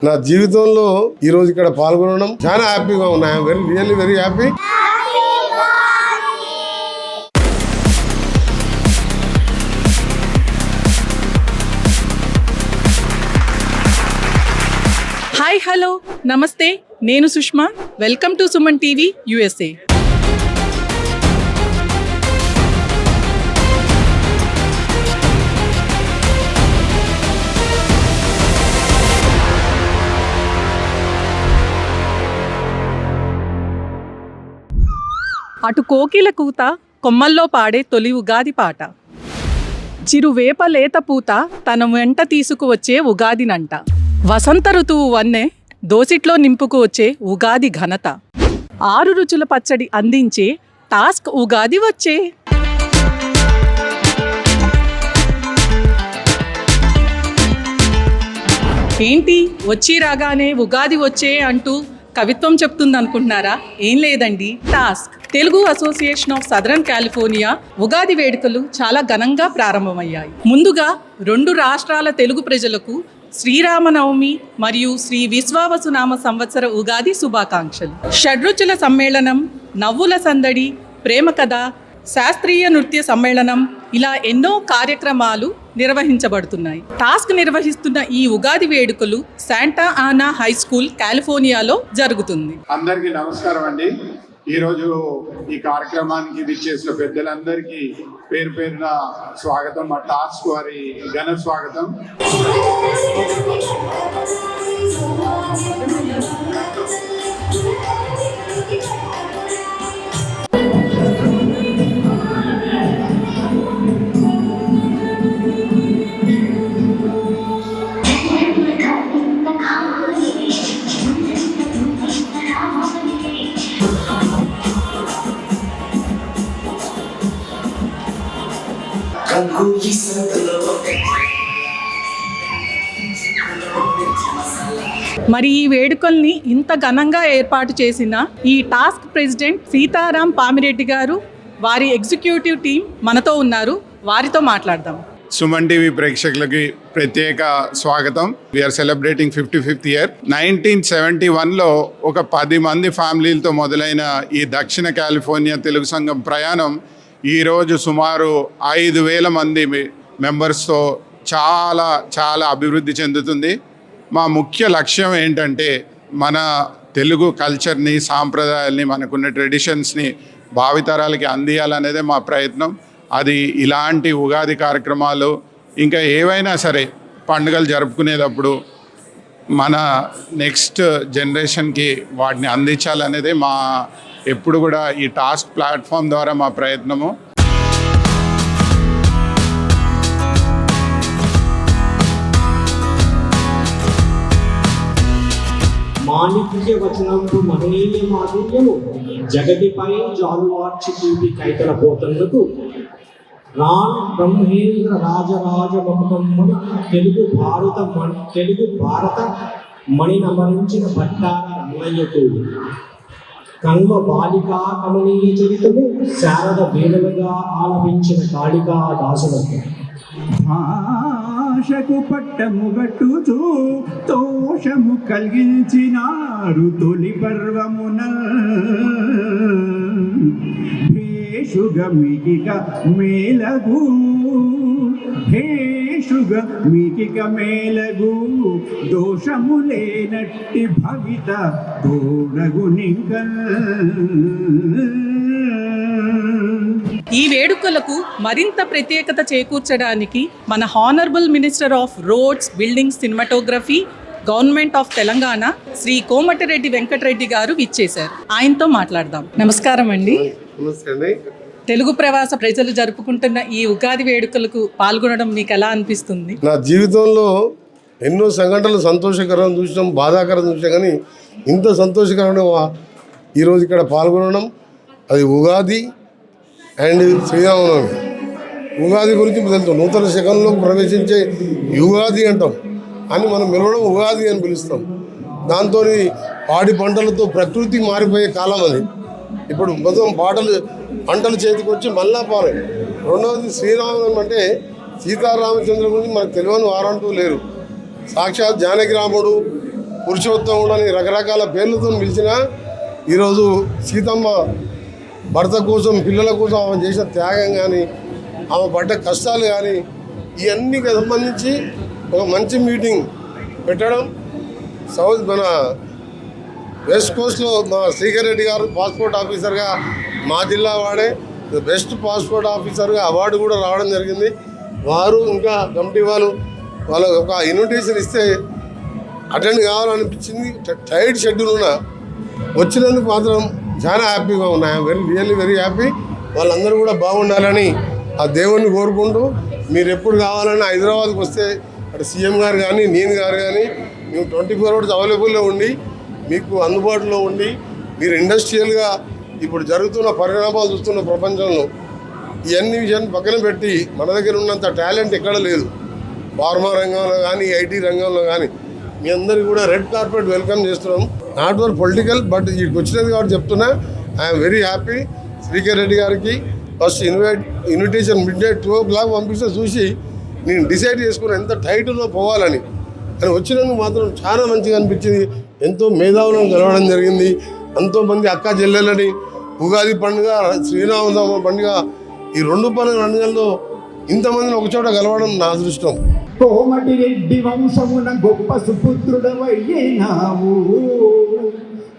నా జీవితంలో ఈ రోజు ఇక్కడ పాల్గొనడం చాలా హ్యాపీగా ఉన్నా. I'm very happy. Hi hello నమస్తే, నేను Sushma. Welcome to Suman TV USA. అటు కోకిల కూత, కొమ్మల్లో పాడే తొలి ఉగాది పాట. చిరువేప లేత పూత తన వెంట తీసుకువచ్చే ఉగాదినంట. వసంత ఋతువు వన్నె దోసిట్లో నింపుకు వచ్చే ఉగాది ఘనత. 6 రుచుల పచ్చడి అందించే టాస్క్ ఉగాది వచ్చే. ఏంటి వచ్చి రాగానే ఉగాది వచ్చే అంటూ కవిత్వం చెప్తుంది అనుకుంటున్నారా? ఏం లేదండి, task. Telugu association of southern California Ugadi వేడుకలు చాలా ఘనంగా ప్రారంభమయ్యాయి. ముందుగా 2 రాష్ట్రాల తెలుగు ప్రజలకు శ్రీరామనవమి మరియు శ్రీ విశ్వావసునామ సంవత్సర ఉగాది శుభాకాంక్షలు. షడ్రుచుల సమ్మేళనం, నవ్వుల సందడి, ప్రేమ కథ, శాస్త్రీయ నృత్య సమ్మేళనం, ఇలా ఎన్నో కార్యక్రమాలు నిర్వహించబడుతున్నాయి. టాస్క్ నిర్వహిస్తున్న ఈ ఉగాది వేడుకలు శాంటా ఆనా హై స్కూల్ కాలిఫోర్నియాలో జరుగుతుంది. అందరికీ నమస్కారం అండి. ఈరోజు ఈ కార్యక్రమానికి విచ్చేసిన పెద్దలందరికీ పేరు పేరున స్వాగతం. మా టాస్క్ వారి ఘన స్వాగతం. మరి ఈ వేడుకల్ని ఇంత ఘనంగా ఏర్పాటు చేసిన ఈ టాస్క్ ప్రెసిడెంట్ సీతారాం పామిరెడ్డి గారు, వారి ఎగ్జిక్యూటివ్ టీం మనతో ఉన్నారు. వారితో మాట్లాడదాం. సుమన్ టీవీ ప్రేక్షకులకి ప్రత్యేక స్వాగతం. We are celebrating 55th year. 1971లో ఒక 10 మంది ఫ్యామిలీలతో మొదలైన ఈ దక్షిణ కాలిఫోర్నియా తెలుగు సంఘం ప్రయాణం ఈరోజు సుమారు 5,000 మంది మెంబర్స్తో చాలా చాలా అభివృద్ధి చెందుతుంది. మా ముఖ్య లక్ష్యం ఏంటంటే మన తెలుగు కల్చర్ని, సాంప్రదాయాల్ని, మనకున్న ట్రెడిషన్స్ని భావితరాలకి అందియాలనేదే మా ప్రయత్నం. అది ఇలాంటి ఉగాది కార్యక్రమాలు ఇంకా ఏవైనా సరే పండుగలు జరుపుకునేటప్పుడు మన నెక్స్ట్ జనరేషన్కి వాటిని అందించాలనేదే మా ఎప్పుడు కూడా ఈ టాస్క్ ప్లాట్ఫామ్ ద్వారా మా ప్రయత్నము. మాణిక్య వచనంపు మహనీయ మాధుర్యము జగతిపై జాలువార్చి తీపి కైతల పోతందుకు రాన్ బ్రహ్మేంద్ర రాజరాజ మకుటమ్మన తెలుగు భారత మణినమరించిన భట్టార రంగయ్యకు కన్వ బాలికా కమనీయ చరితము శారద వేదలుగా ఆలపించిన కాళికా దాసులకు భాషకు పట్టము గట్టుచూ తోషము కలిగించినారు తొలి పర్వమున భేషుగ మీకిక మేలగు భేషుగ మీకిక మేలగు దోషము లేనట్టి భవిత తోడగు నింకల్. ఈ వేడుకలకు మరింత ప్రత్యేకత చేకూర్చడానికి మన honourable minister of roads, buildings, cinematography, government of Telangana Shri Komatireddy Venkatreddy garu విచ్చేశారు. ఆయనతో మాట్లాడదాం. నమస్కారం అండి. తెలుగు ప్రవాస ప్రజలు జరుపుకుంటున్న ఈ ఉగాది వేడుకలకు పాల్గొనడం మీకు ఎలా అనిపిస్తుంది? నా జీవితంలో ఎన్నో సంఘటనలు సంతోషకరం చూసినాం, బాధాకరం చూసాం, కానీ ఇంత సంతోషకరమైన ఈరోజు ఇక్కడ పాల్గొనడం, అది ఉగాది అండ్ శ్రీరామనవమి. ఉగాది గురించి తెలుసు, నూతన శకంలో ప్రవేశించే యుగాది అంటాం, అని మనం పిలవడం ఉగాది అని పిలుస్తాం. దాంతో పాడి పంటలతో ప్రకృతి మారిపోయే కాలం అది. ఇప్పుడు మొత్తం పంటలు చేతికి వచ్చి మళ్ళా పాలే. రెండవది శ్రీరామనవమి అంటే సీతారామచంద్ర గురించి మనకు తెలియని వారంటూ లేరు. సాక్షాత్ జానకి రాముడు పురుషోత్తముడు అని రకరకాల పేర్లతో పిలిచిన ఈరోజు సీతమ్మ భర్త కోసం పిల్లల కోసం ఆమె చేసిన త్యాగం కానీ ఆమె పడ్డ కష్టాలు కానీ ఇవన్నీకి సంబంధించి ఒక మంచి మీటింగ్ పెట్టడం మన వెస్ట్ కోస్ట్లో మా శ్రీకర్ రెడ్డి గారు పాస్పోర్ట్ ఆఫీసర్గా మా జిల్లా వాడే బెస్ట్ పాస్పోర్ట్ ఆఫీసర్గా అవార్డు కూడా రావడం జరిగింది. వారు ఇంకా కమిటీ వాళ్ళకు ఒక ఇన్విటేషన్ ఇస్తే అటెండ్ కావాలనిపించింది. టైట్ షెడ్యూల్ ఉన్నా వచ్చినందుకు మాత్రం చాలా హ్యాపీగా ఉన్నాయి. Really very happy. వాళ్ళందరూ కూడా బాగుండాలని ఆ దేవుణ్ణి కోరుకుంటూ మీరు ఎప్పుడు కావాలన్నా హైదరాబాద్కి వస్తే అటు సీఎం గారు కానీ నేను గారు కానీ మేము 24 hours అవైలబుల్లో ఉండి మీకు అందుబాటులో ఉండి మీరు ఇండస్ట్రియల్గా ఇప్పుడు జరుగుతున్న పరిణామాలు చూస్తున్న ప్రపంచంలో ఇవన్నీ విషయాన్ని పక్కన పెట్టి మన దగ్గర ఉన్నంత టాలెంట్ ఎక్కడ లేదు. ఫార్మా రంగంలో కానీ ఐటీ రంగంలో కానీ మీ అందరికీ కూడా రెడ్ కార్పెట్ వెల్కమ్ చేస్తున్నాం. నాట్ ఫర్ పొలిటికల్ బట్ ఇక్కడికి వచ్చినది కాబట్టి చెప్తున్నా. I'm very happy. Srikar Reddy గారికి ఫస్ట్ ఇన్విటేషన్ midnight 2 o'clock పంపిస్తే చూసి నేను డిసైడ్ చేసుకున్నా ఎంత టైట్లో పోవాలని. అని వచ్చినందుకు మాత్రం చాలా మంచిగా అనిపించింది. ఎంతో మేధావులను కలవడం జరిగింది. ఎంతోమంది అక్క చెల్లెలని ఉగాది పండుగ శ్రీరామనవమి పండుగ ఈ 2 పండుగల్లో ఇంతమందిని ఒకచోట కలవడం నా అదృష్టం. కోమటి రెడ్డి వంశమున గొప్ప సుపుత్రుడవయ్యేనావు,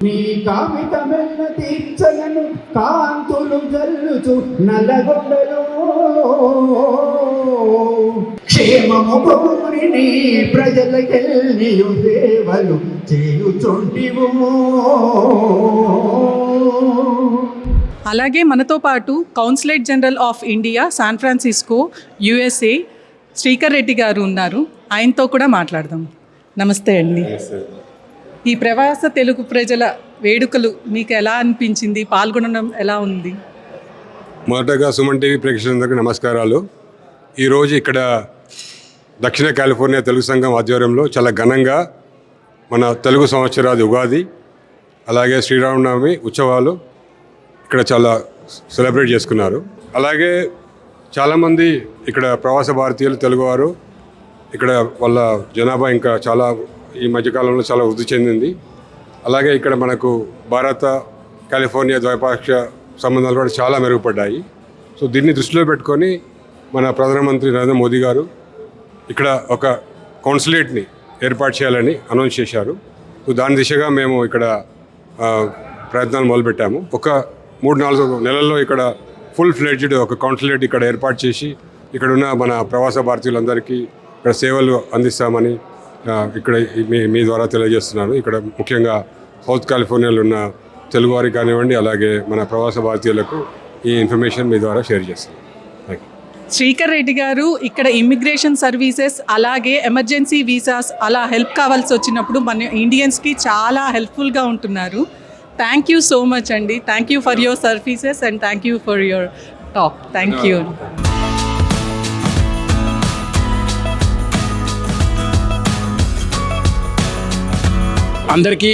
నీ కామితమెల్ల తీర్చలను కాంతులు జల్లుచు నల్లగొండలో క్షేమము కోరి నీ ప్రజలకెల్నియు సేవలు చేయుచుంటివు. అలాగే మనతో పాటు consulate general of India San Francisco USA Srikar Reddy గారు ఉన్నారు. ఆయనతో కూడా మాట్లాడదాం. నమస్తే అండి. ఈ ప్రవాస తెలుగు ప్రజల వేడుకలు మీకు ఎలా అనిపించింది? పాల్గొనడం ఎలా ఉంది? మొదటగా సుమన్ టీవీ ప్రేక్షకులందరికీ నమస్కారాలు. ఈరోజు ఇక్కడ దక్షిణ కాలిఫోర్నియా తెలుగు సంఘం ఆధ్వర్యంలో చాలా ఘనంగా మన తెలుగు సంవత్సరాది ఉగాది అలాగే శ్రీరామనవమి ఉత్సవాలు ఇక్కడ చాలా సెలబ్రేట్ చేసుకున్నారు. అలాగే చాలామంది ఇక్కడ ప్రవాస భారతీయులు తెలుగువారు ఇక్కడ వాళ్ళ జనాభా ఇంకా చాలా ఈ మధ్యకాలంలో చాలా వృద్ధి చెందింది. అలాగే ఇక్కడ మనకు భారత కాలిఫోర్నియా ద్వైపాక్షిక సంబంధాలు కూడా చాలా మెరుగుపడ్డాయి. సో దీన్ని దృష్టిలో పెట్టుకొని మన ప్రధానమంత్రి నరేంద్ర మోదీ గారు ఇక్కడ ఒక కౌన్సిలేట్ని ఏర్పాటు చేయాలని అనౌన్స్ చేశారు. సో దాని దిశగా మేము ఇక్కడ ప్రయత్నాలు మొదలుపెట్టాము. ఒక 3-4 నెలల్లో ఇక్కడ ఫుల్ ఫ్లెడ్జ్డ్ ఒక కౌన్సిలేట్ ఇక్కడ ఏర్పాటు చేసి ఇక్కడ ఉన్న మన ప్రవాస భారతీయులందరికీ ఇక్కడ సేవలు అందిస్తామని ఇక్కడ మీ ద్వారా తెలియజేస్తున్నాను. ఇక్కడ ముఖ్యంగా సౌత్ కాలిఫోర్నియాలో ఉన్న తెలుగువారికి కానివ్వండి అలాగే మన ప్రవాస భారతీయులకు ఈ ఇన్ఫర్మేషన్ మీ ద్వారా షేర్ చేస్తాను. శ్రీకర్ రెడ్డి గారు ఇక్కడ ఇమ్మిగ్రేషన్ సర్వీసెస్ అలాగే ఎమర్జెన్సీ వీసాస్ అలా హెల్ప్ కావాల్సి వచ్చినప్పుడు మన ఇండియన్స్కి చాలా హెల్ప్ఫుల్గా ఉంటున్నారు. థ్యాంక్ యూ సో మచ్ అండి. Thank you for your services and thank you for your talk. Thank you. అందరికీ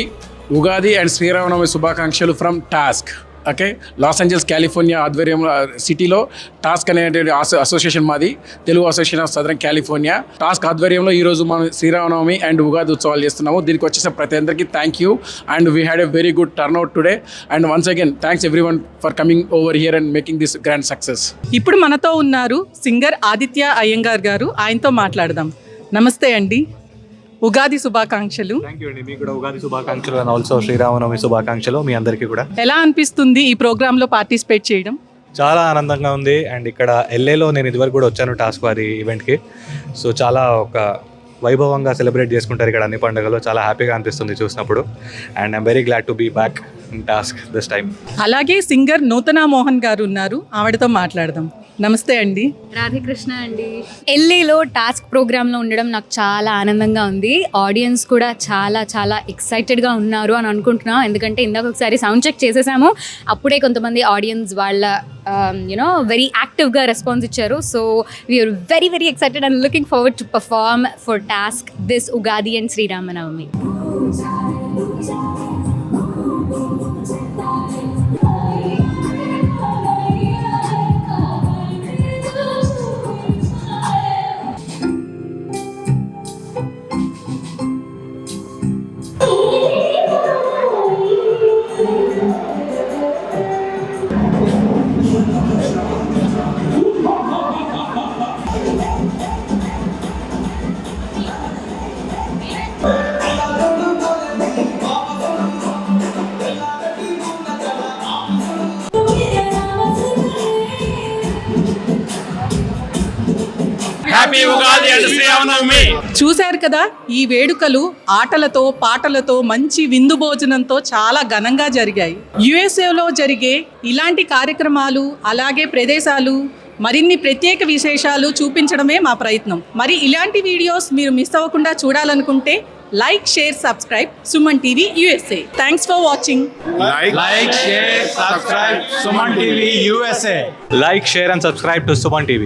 ఉగాది అండ్ శ్రీరామనవమి శుభాకాంక్షలు from task. Okay, Los Angeles California ఆధ్వర్యంలో సిటీలో టాస్క్ అనేటువంటి అసోసియేషన్ మాది, Telugu association of southern California. Task ఆధ్వర్యంలో ఈరోజు మనం శ్రీరామనవమి అండ్ ఉగాది ఉత్సవాలు చేస్తున్నాము. దీనికి వచ్చేసిన ప్రతి అందరికీ thank you and we had a very good turnout today and once again thanks everyone for coming over here and making this grand success. ఇప్పుడు మనతో ఉన్నారు సింగర్ ఆదిత్య అయ్యంగార్ గారు. ఆయనతో మాట్లాడదాం. నమస్తే అండి, ఉగాది శుభాకాంక్షలు. థ్యాంక్ యూ అండి, మీకు కూడా ఉగాది శుభాకాంక్షలు అండ్ ఆల్సో శ్రీరామనవమి శుభాకాంక్షలు మీ అందరికీ కూడా. ఎలా అనిపిస్తుంది ఈ ప్రోగ్రాంలో పార్టిసిపేట్ చేయడం? చాలా ఆనందంగా ఉంది అండ్ ఇక్కడ LAలో నేను ఇదివరకు కూడా వచ్చాను టాస్క్ వారి ఈవెంట్కి. సో చాలా ఒక వైభవంగా సెలబ్రేట్ చేసుకుంటారు ఇక్కడ అన్ని పండుగలు. చాలా హ్యాపీగా అనిపిస్తుంది చూసినప్పుడు and I'm very glad to be back in task this time. అలాగే సింగర్ నూతన మోహన్ గారు ఉన్నారు, ఆవిడతో మాట్లాడదాం. నమస్తే అండి. రాధాకృష్ణ అండి. LAలో టాస్క్ ప్రోగ్రాంలో ఉండడం నాకు చాలా ఆనందంగా ఉంది. ఆడియన్స్ కూడా చాలా చాలా ఎక్సైటెడ్గా ఉన్నారు అని అనుకుంటున్నాను. ఎందుకంటే ఇందాక ఒకసారి సౌండ్ చెక్ చేసేసాము, అప్పుడే కొంతమంది ఆడియన్స్ వాళ్ళ వెరీ యాక్టివ్గా రెస్పాన్స్ ఇచ్చారు. So we are very very excited and looking forward to perform for task this Ugadi and Sriramanavami. Sriramanavami. చూశారు కదా, ఈ వేడుకలు ఆటలతో పాటలతో మంచి విందు భోజనంతో చాలా ఘనంగా జరిగాయి. యుఎస్ఏలో జరిగే ఇలాంటి కార్యక్రమాలు అలాగే ప్రదేశాలు మరిన్ని ప్రత్యేక విశేషాలు చూపించడమే మా ప్రయత్నం. మరి ఇలాంటి వీడియోస్ మీరు మిస్ అవ్వకుండా చూడాలనుకుంటే like, share, subscribe Suman TV USA. Thanks for watching. Like, share, subscribe, Suman TV USA. Like, share and subscribe to Suman TV.